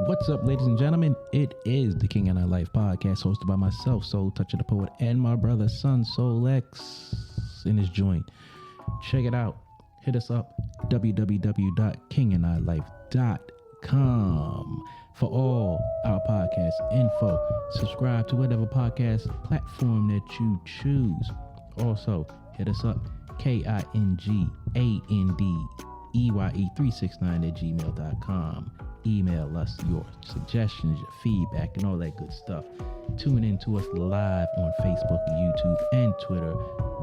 What's up, ladies and gentlemen? It is the King and I Life podcast, hosted by myself, Soul Toucher the Poet, and my brother, Son Soul X, in his joint. Check it out. Hit us up, www.kingandilife.com, for all our podcast info. Subscribe to whatever podcast platform that you choose. Also, hit us up, KINGANDEYE369@gmail.com. Email us your suggestions, your feedback, and all that good stuff. Tune in to us live on Facebook, YouTube, and Twitter,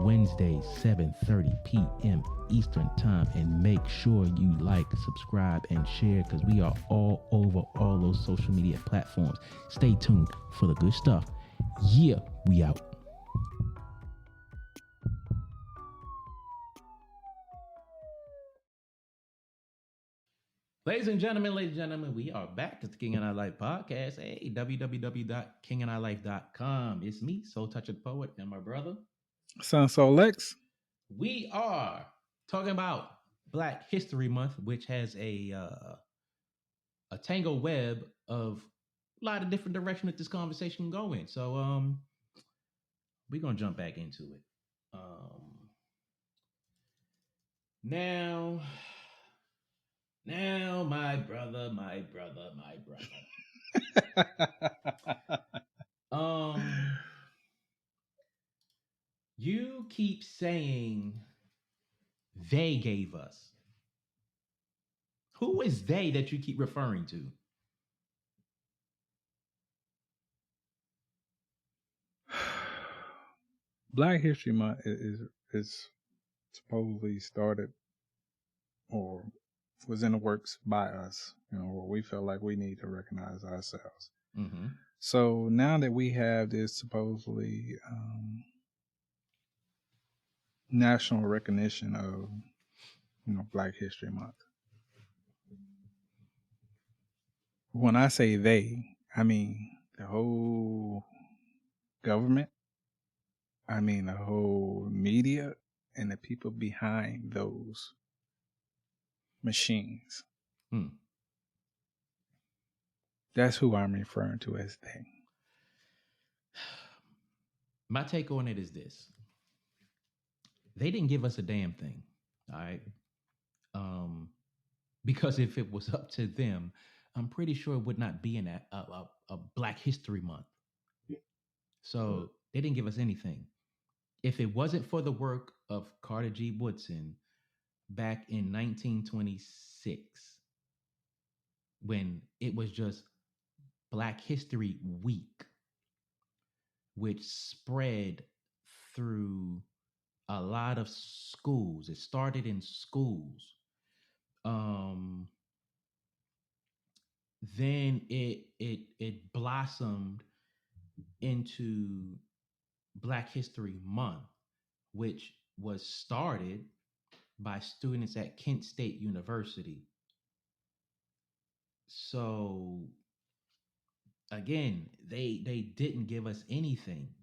Wednesdays, 7:30 p.m. Eastern Time. And make sure you like, subscribe, and share, because we are all over all those social media platforms. Stay tuned for the good stuff. Yeah, we out. Ladies and gentlemen, we are back at the King and I Life podcast. Hey, www.kingandilife.com. It's me, Soul Toucher the Poet, and my brother, Son Soul X. We are talking about Black History Month, which has a tangled web of a lot of different directions that this conversation can go in. So we're gonna jump back into it. Now, my brother. You keep saying they gave us. Who is they that you keep referring to? Black History Month is supposedly started or was in the works by us, where we felt like we need to recognize ourselves. Mm-hmm. So now that we have this supposedly national recognition of, Black History Month. When I say they, I mean the whole government. I mean the whole media and the people behind those machines. That's who I'm referring to as they. My take on it is this. They didn't give us a damn thing, all right? Because if it was up to them, I'm pretty sure it would not be a Black History Month. So they didn't give us anything. If it wasn't for the work of Carter G. Woodson back in 1926, when it was just Black History Week, which spread through a lot of schools. It started in schools. Then it blossomed into Black History Month, which was started by students at Kent State University. So again, they didn't give us anything.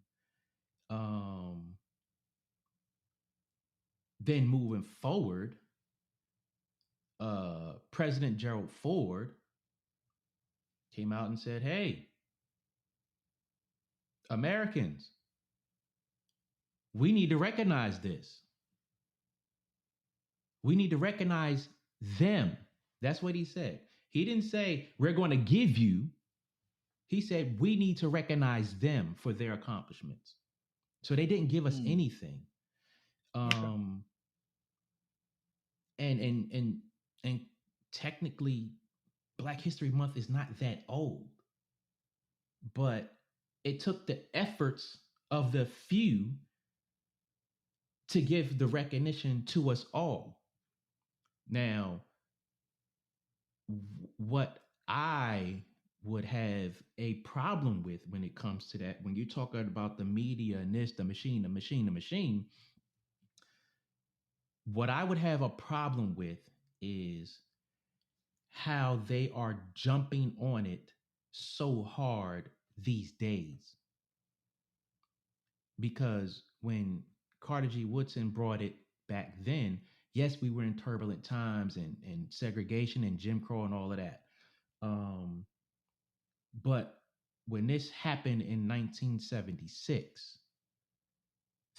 Then moving forward, President Gerald Ford came out and said, "Hey, Americans, we need to recognize this. We need to recognize them." That's what he said. He didn't say, "We're going to give you." He said, "We need to recognize them for their accomplishments." So they didn't give us anything. And technically, Black History Month is not that old, but it took the efforts of the few to give the recognition to us all. Now, what I would have a problem with when it comes to that, when you're talking about the media and this, the machine, what I would have a problem with is how they are jumping on it so hard these days. Because when Carter G. Woodson brought it back then, yes, we were in turbulent times and segregation and Jim Crow and all of that. But when this happened in 1976,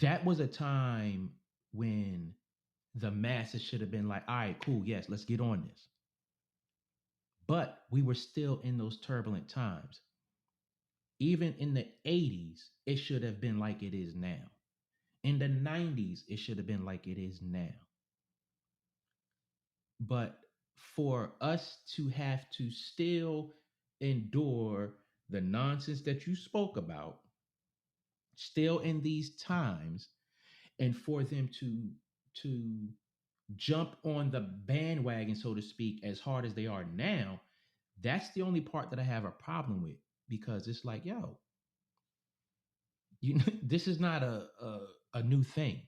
that was a time when the masses should have been like, all right, cool, yes, let's get on this. But we were still in those turbulent times. Even in the 80s, it should have been like it is now. In the 90s, it should have been like it is now. But for us to have to still endure the nonsense that you spoke about, still in these times, and for them to jump on the bandwagon, so to speak, as hard as they are now, that's the only part that I have a problem with, because it's like, yo, this is not a new thing.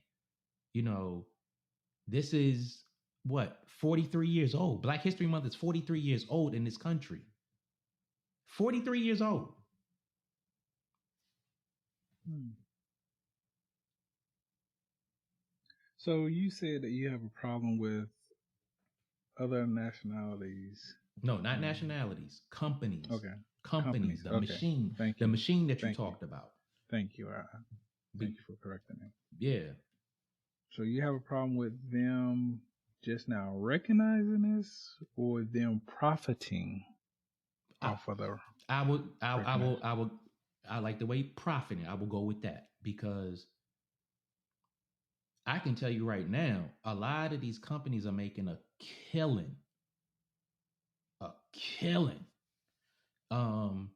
This is what, 43 years old. Black History Month is 43 years old in this country. 43 years old. So you said that you have a problem with other nationalities. No, not nationalities. Companies. Okay. Companies. The okay. machine. Thank the you. machine that you Thank talked about. Thank you. Thank you for correcting me. Yeah. So you have a problem with them just now recognizing this, or them profiting off of the? I like the way profiting. I will go with that, because I can tell you right now, a lot of these companies are making a killing. A killing. I'm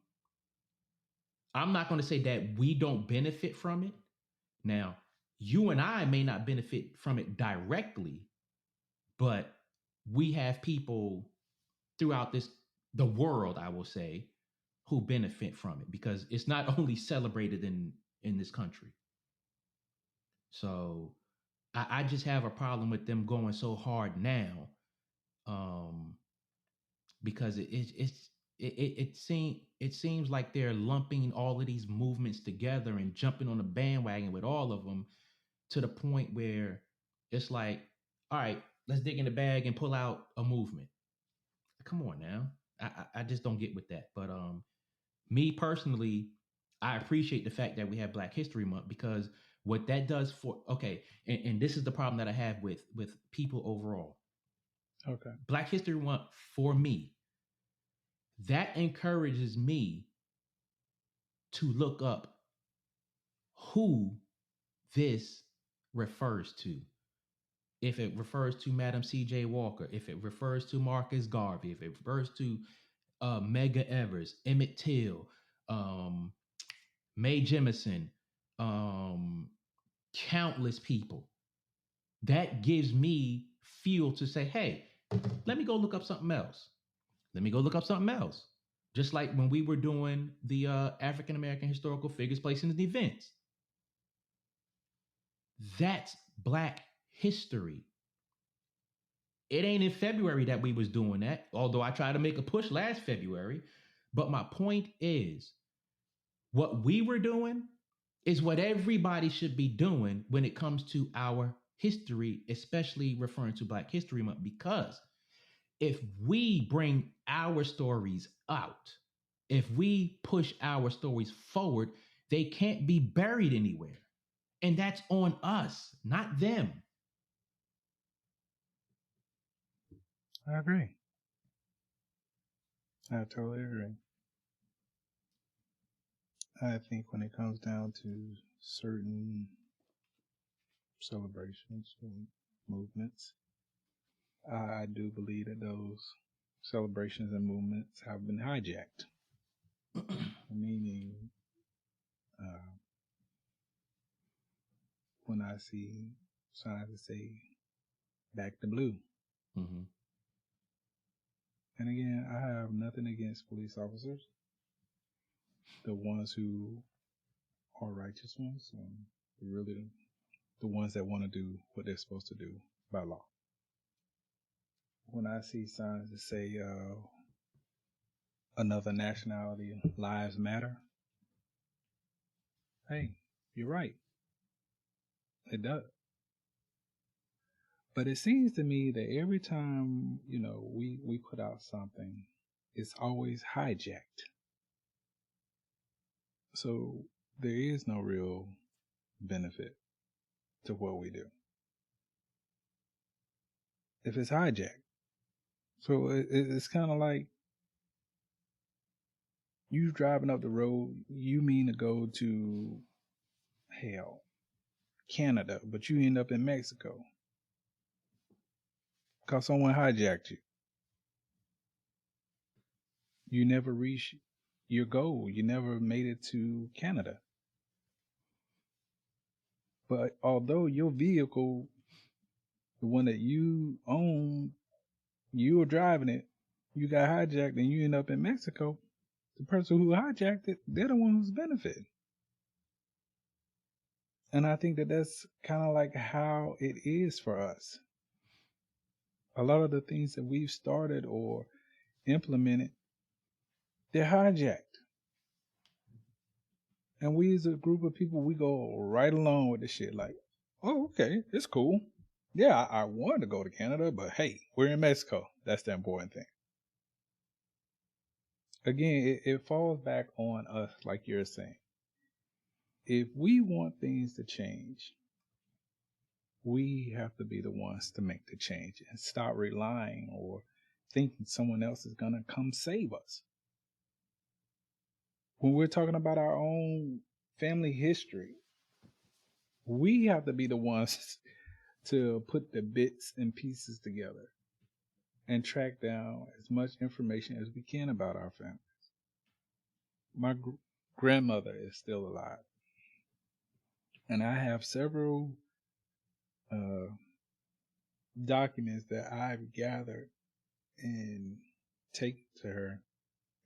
not going to say that we don't benefit from it. Now, you and I may not benefit from it directly, but we have people throughout the world, I will say, who benefit from it, because it's not only celebrated in this country. So I just have a problem with them going so hard now, because it seems like they're lumping all of these movements together and jumping on the bandwagon with all of them, to the point where it's like, all right, let's dig in the bag and pull out a movement. Come on now. I just don't get with that. But me personally, I appreciate the fact that we have Black History Month, because what that does for, okay, and this is the problem that I have with people overall. Okay. Black History Month, for me, that encourages me to look up who this refers to. If it refers to Madam C.J. Walker, if it refers to Marcus Garvey, if it refers to Medgar Evers, Emmett Till, Mae Jemison, countless people, that gives me fuel to say, hey, let me go look up something else. Just like when we were doing the African American historical figures, places, and events. That's Black history. It ain't in February that we was doing that, although I tried to make a push last February. But my point is, what we were doing is what everybody should be doing when it comes to our history, especially referring to Black History Month, because if we bring our stories out, if we push our stories forward, they can't be buried anywhere. And that's on us, not them. I agree. I totally agree. I think when it comes down to certain celebrations and movements, I do believe that those celebrations and movements have been hijacked. Meaning, when I see signs that say "Back to Blue," Mm-hmm. and again, I have nothing against police officers, the ones who are righteous ones, and really the ones that want to do what they're supposed to do by law. When I see signs that say another nationality lives matter, hey, you're right. It does. But it seems to me that every time, we put out something, it's always hijacked. So there is no real benefit to what we do if it's hijacked. So it's kind of like you driving up the road, you mean to go to hell, Canada, but you end up in Mexico because someone hijacked you. You never reach your goal. You never made it to Canada. But although your vehicle, the one that you own, you were driving it, you got hijacked and you end up in Mexico, the person who hijacked it, they're the one who's benefiting. And I think that that's kind of like how it is for us. A lot of the things that we've started or implemented, they're hijacked. And we as a group of people, we go right along with the shit. Like, oh, okay, it's cool. Yeah, I wanted to go to Canada, but hey, we're in Mexico. That's the important thing. Again, it falls back on us, like you're saying. If we want things to change, we have to be the ones to make the change and stop relying or thinking someone else is going to come save us. When we're talking about our own family history, we have to be the ones to put the bits and pieces together and track down as much information as we can about our families. My grandmother is still alive, and I have several documents that I've gathered and take to her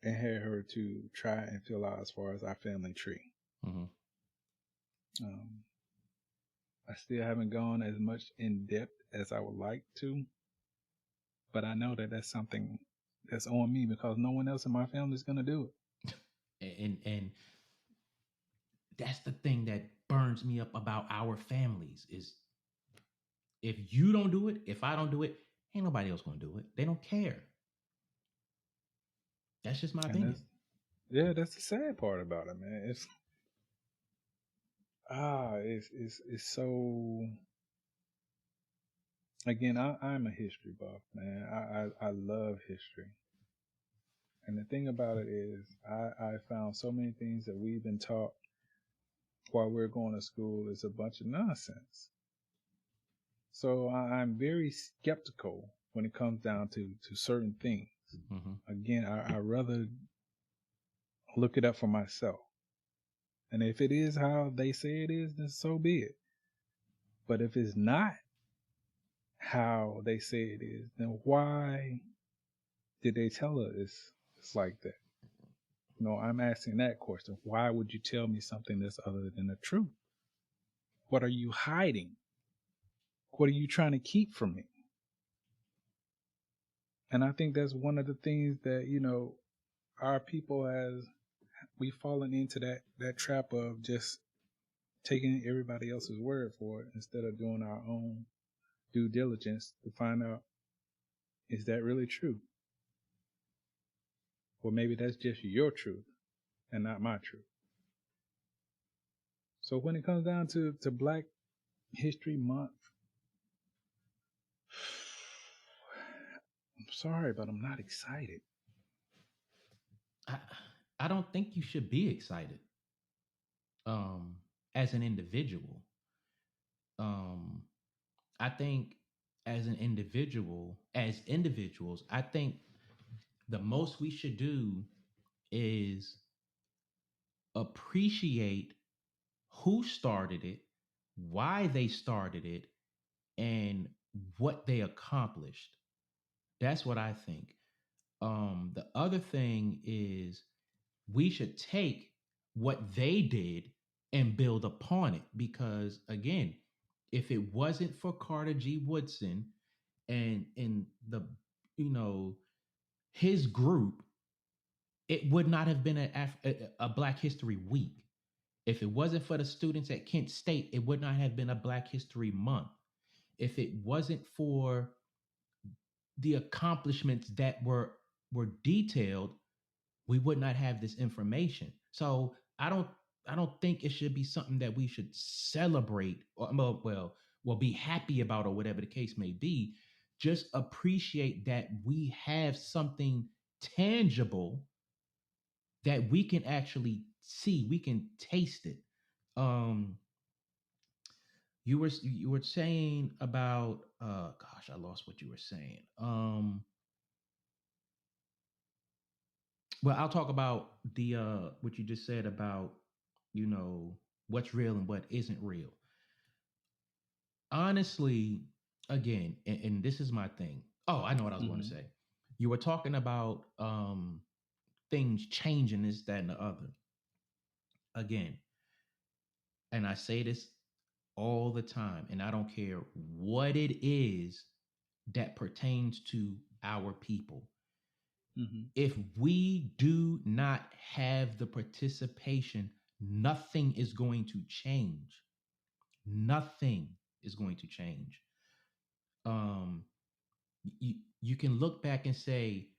and had her to try and fill out as far as our family tree. Mm-hmm. I still haven't gone as much in depth as I would like to, but I know that that's something that's on me because no one else in my family is going to do it. And that's the thing that burns me up about our families is if you don't do it, if I don't do it, ain't nobody else gonna do it. They don't care. That's just my opinion. That's the sad part about it, man. It's so. Again, I'm a history buff, man. I love history. And the thing about it is, I found so many things that we've been taught while we're going to school is a bunch of nonsense. So I'm very skeptical when it comes down to certain things. Mm-hmm. Again, I rather look it up for myself. And if it is how they say it is, then so be it. But if it's not how they say it is, then why did they tell us it's like that? No, I'm asking that question. Why would you tell me something that's other than the truth? What are you hiding? What are you trying to keep from me? And I think that's one of the things that, our people we've fallen into that trap of just taking everybody else's word for it instead of doing our own due diligence to find out, is that really true? Or maybe that's just your truth and not my truth. So when it comes down to Black History Month, I'm sorry, but I'm not excited. I don't think you should be excited. As an individual. I think as individuals, I think the most we should do is appreciate who started it, why they started it, and what they accomplished. That's what I think. The other thing is we should take what they did and build upon it because again, if it wasn't for Carter G. Woodson and the his group, it would not have been a Black History Week. If it wasn't for the students at Kent State, it would not have been a Black History Month. if it wasn't for the accomplishments that were detailed, we would not have this information. So I don't think it should be something that we should celebrate or well be happy about or whatever the case may be. Just appreciate that we have something tangible that we can actually see, we can taste it. Um you were saying about gosh, I lost what you were saying. Well, I'll talk about the what you just said about, you know, what's real and what isn't real. Honestly, again, and this is my thing. Oh, I know what I was going to Mm-hmm. say. You were talking about things changing, this, that, and the other. Again, and I say this all the time, and I don't care what it is that pertains to our people. Mm-hmm. If we do not have the participation, nothing is going to change. Nothing is going to change. Um, you can look back and say,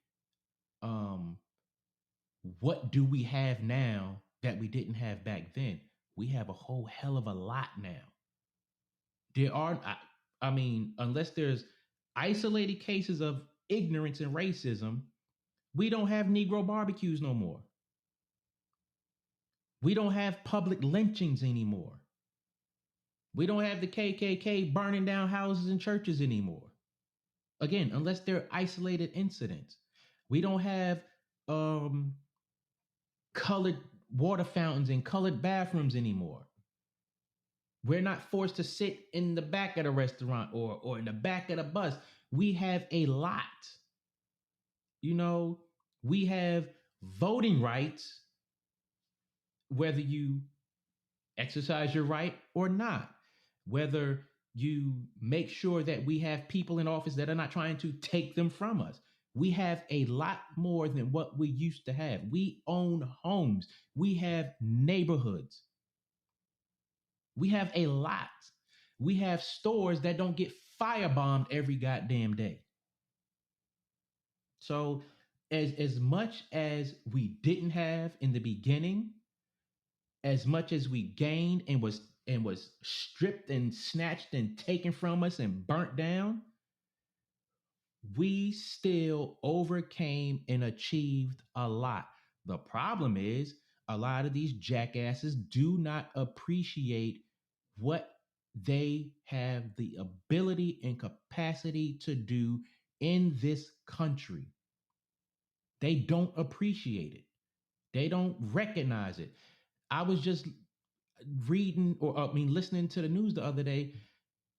um, what do we have now that we didn't have back then? We have a whole hell of a lot now. There are, I mean, unless there's isolated cases of ignorance and racism, we don't have Negro barbecues no more. We don't have public lynchings anymore. We don't have the KKK burning down houses and churches anymore. Again, unless they're isolated incidents. We don't have um, colored water fountains and colored bathrooms anymore. We're not forced to sit in the back of the restaurant or in the back of the bus. We have a lot. You know, we have voting rights, whether you exercise your right or not, whether you make sure that we have people in office that are not trying to take them from us. We have a lot more than what we used to have. We own homes, we have neighborhoods, we have a lot. We have stores that don't get firebombed every goddamn day. So, as much as we didn't have in the beginning, as much as we gained and was stripped and snatched and taken from us and burnt down, we still overcame and achieved a lot. The problem is a lot of these jackasses do not appreciate what they have the ability and capacity to do in this country. They don't appreciate it. They don't recognize it. I was just reading or I mean listening to the news the other day,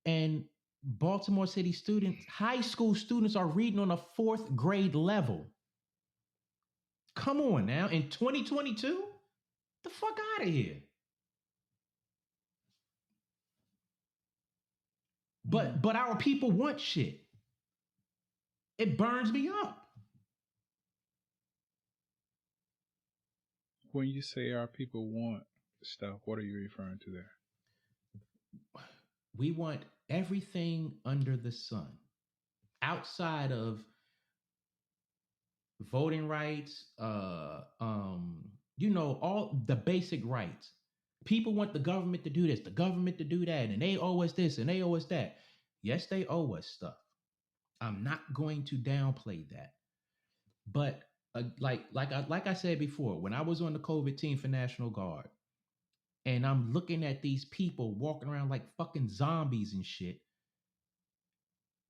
and Baltimore City students, high school students, are reading on a fourth grade level. Come on now, in 2022, the fuck out of here. But our people want shit. It burns me up. When you say our people want stuff, what are you referring to there? We want everything under the sun outside of voting rights, all the basic rights. People want the government to do this, the government to do that, and they owe us this and they owe us that. Yes, they owe us stuff. I'm not going to downplay that. But like I said before, when I was on the COVID team for National Guard, and I'm looking at these people walking around like fucking zombies and shit,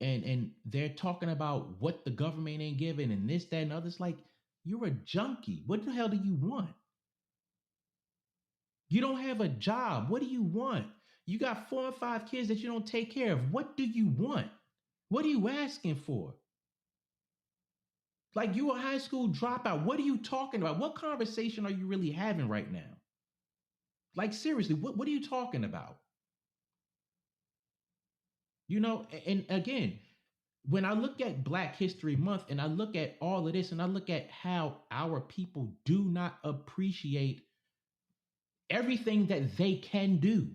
and they're talking about what the government ain't giving and this, that, and others. Like, you're a junkie. What the hell do you want? You don't have a job. What do you want? You got 4 or 5 kids that you don't take care of. What do you want? What are you asking for? Like, you a high school dropout. What are you talking about? What conversation are you really having right now? Like, seriously, what are you talking about? And again, when I look at Black History Month and I look at all of this and I look at how our people do not appreciate everything that they can do,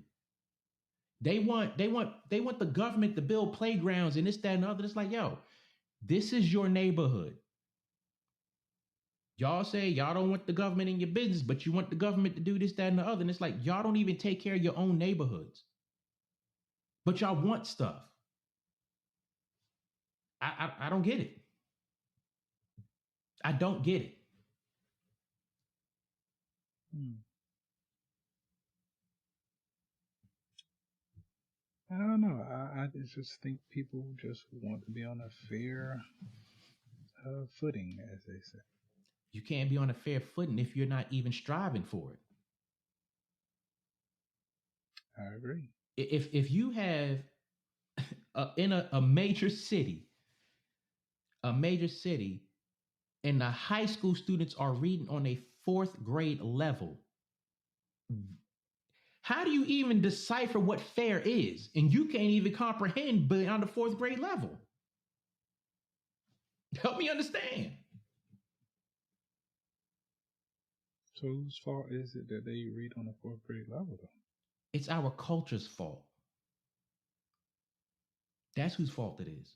They want the government to build playgrounds and this, that, and the other. It's like, yo, this is your neighborhood. Y'all say y'all don't want the government in your business, but you want the government to do this, that, and the other. And it's like y'all don't even take care of your own neighborhoods. But y'all want stuff. I don't get it. I don't get it. I don't know. I just think people just want to be on a fair footing, as they say. You can't be on a fair footing if you're not even striving for it. I agree. If you have in a major city, and the high school students are reading on a fourth grade level, how do you even decipher what fair is? And you can't even comprehend beyond the fourth grade level. Help me understand. So whose fault is it that they read on a fourth grade level, though? It's our culture's fault. That's whose fault it is.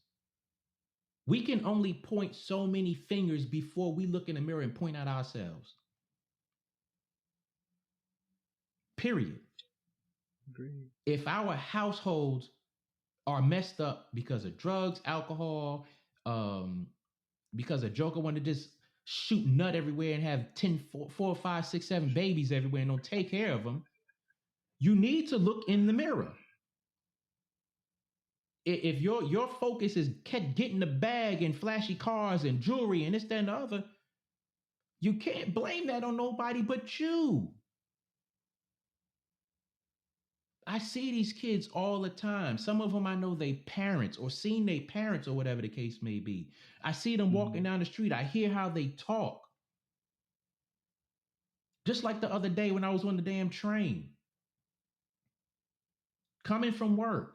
We can only point so many fingers before we look in the mirror and point at ourselves. Period. Agreed. If our households are messed up because of drugs, alcohol, because a joker wanted to just shoot nut everywhere and have 10, 4, 5, 6, 7 babies everywhere and don't take care of them, you need to look in the mirror. If your focus is getting the bag and flashy cars and jewelry and this, that, and the other, you can't blame that on nobody but you. I see these kids all the time. Some of them I know they parents or seen their parents or whatever the case may be. I see them walking down the street. I hear how they talk. Just like the other day when I was on the damn train, coming from work.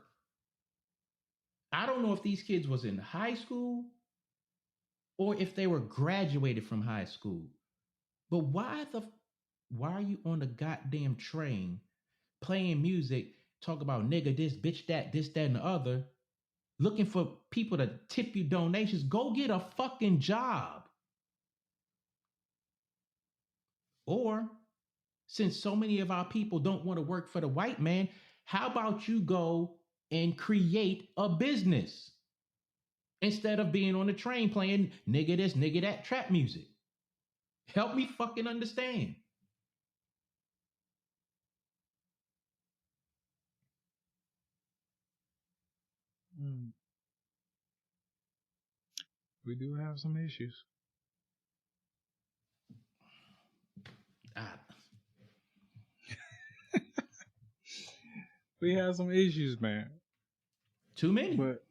I don't know if these kids was in high school or if they were graduated from high school. But why are you on the goddamn train playing music, talk about nigga this, bitch that, this, that, and the other, looking for people to tip you donations? Go get a fucking job. Or, since so many of our people don't want to work for the white man, how about you go and create a business instead of being on the train playing nigga this, nigga that trap music? Help me fucking understand. We do have some issues. We have some issues, man. Too many. But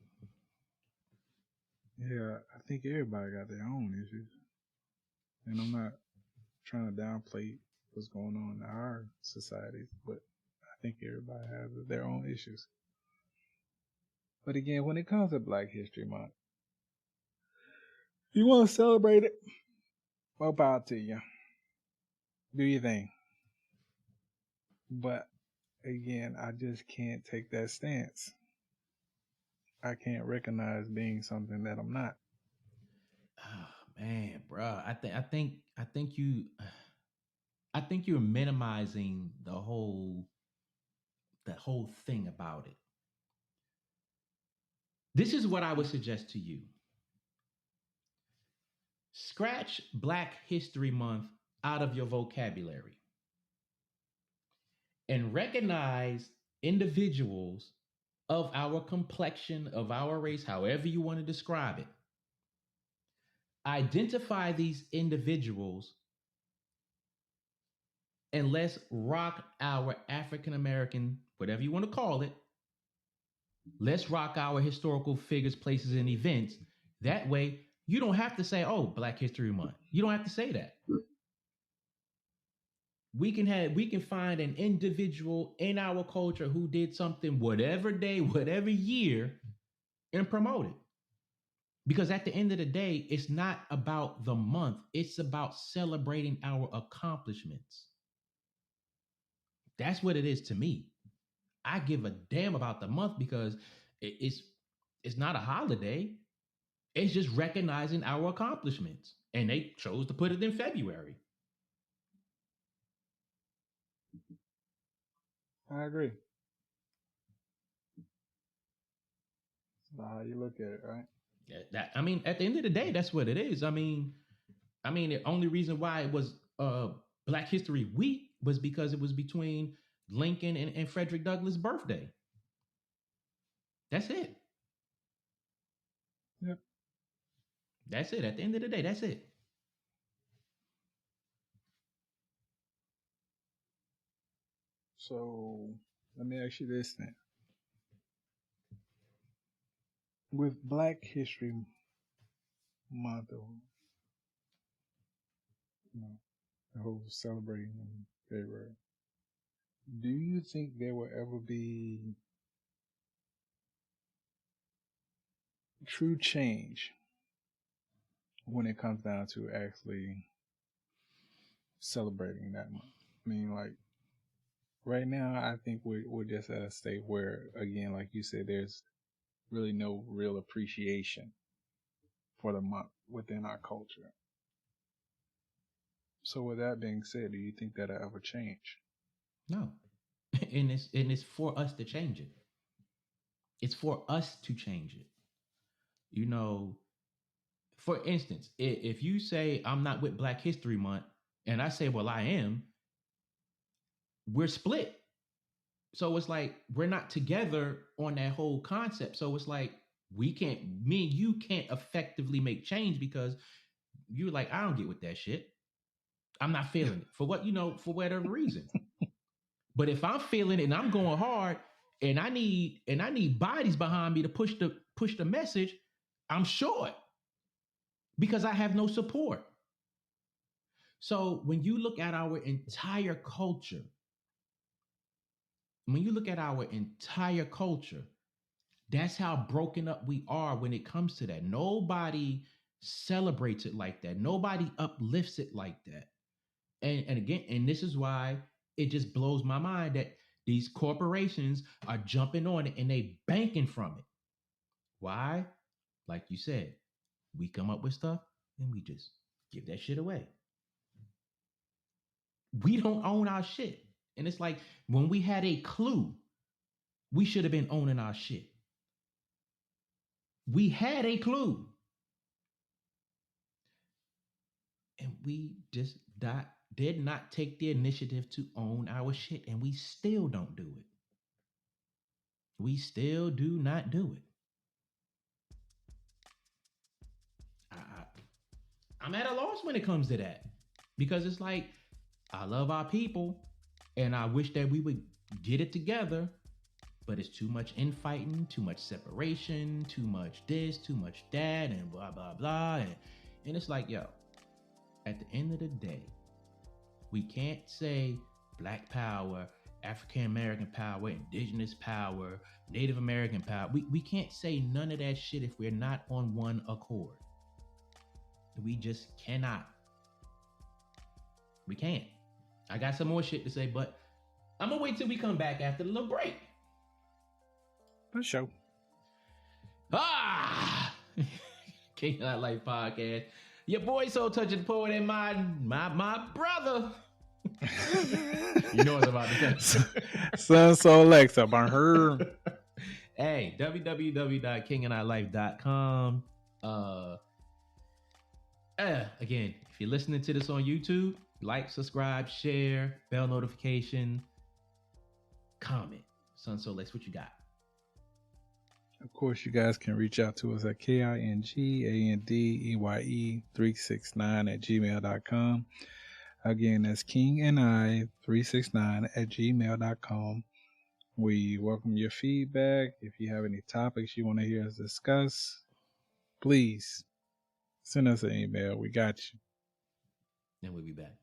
yeah, I think everybody got their own issues. And I'm not trying to downplay what's going on in our societies, but I think everybody has their own issues. But again, when it comes to Black History Month, you want to celebrate it? More power to you. Do your thing. But again, I just can't take that stance. I can't recognize being something that I'm not. Oh, man, bro. I think you're minimizing the whole thing about it. This is what I would suggest to you. Scratch Black History Month out of your vocabulary and recognize individuals of our complexion, of our race, however you want to describe it. Identify these individuals and let's rock our African American, whatever you want to call it. Let's rock our historical figures, places, and events. That way, you don't have to say, oh, Black History Month. You don't have to say that. We can find an individual in our culture who did something whatever day, whatever year, and promote it. Because at the end of the day, it's not about the month. It's about celebrating our accomplishments. That's what it is to me. I give a damn about the month because it's not a holiday. It's just recognizing our accomplishments. And they chose to put it in February. I agree. That's how you look at it, right? I mean, at the end of the day, that's what it is. I mean, the only reason why it was Black History Week was because it was between Lincoln and Frederick Douglass' birthday. That's it. Yep. That's it. At the end of the day, that's it. So let me ask you this then. With Black History Month, or the whole celebrating in February, do you think there will ever be true change when it comes down to actually celebrating that month? I mean, like right now, I think we're just at a state where, again, like you said, there's really no real appreciation for the month within our culture. So, with that being said, do you think that'll ever change? No. And it's for us to change it. It's for us to change it. You know, for instance, if you say I'm not with Black History Month and I say, well, I am, we're split. So it's like we're not together on that whole concept. So it's like me and you can't effectively make change because you're like, I don't get with that shit. I'm not feeling it for for whatever reason. But if I'm feeling it and I'm going hard and I need bodies behind me to push the message, I'm short because I have no support. So when you look at our entire culture, that's how broken up we are when it comes to that. Nobody celebrates it like that. Nobody uplifts it like that. And again, and this is why it just blows my mind that these corporations are jumping on it and they banking from it. Why? Like you said, we come up with stuff and we just give that shit away. We don't own our shit. And it's like when we had a clue, we should have been owning our shit. We had a clue. And we just did not take the initiative to own our shit. And we still don't do it. We still do not do it. I'm at a loss when it comes to that because it's like I love our people and I wish that we would get it together, but it's too much infighting, too much separation, too much this, too much that, and blah blah blah. And it's like, yo, at the end of the day, we can't say Black power, African American power, indigenous power, Native American power. We can't say none of that shit if we're not on one accord. We just cannot. We can't. I got some more shit to say, but I'm gonna wait till we come back after the little break. For sure. King Not Life Podcast. Your boy Soul Touching Poet and my brother. You know what's about to say. Son Soul Alexa, by her. Hey, www.kinganotlife.com. Again, if you're listening to this on YouTube, like, subscribe, share, bell notification, comment. Son Soul Lex, what you got? Of course, you guys can reach out to us at KingAndE369@gmail.com. Again, that's KingandI369@gmail.com. We welcome your feedback. If you have any topics you want to hear us discuss, please send us an email. We got you. And we'll be back.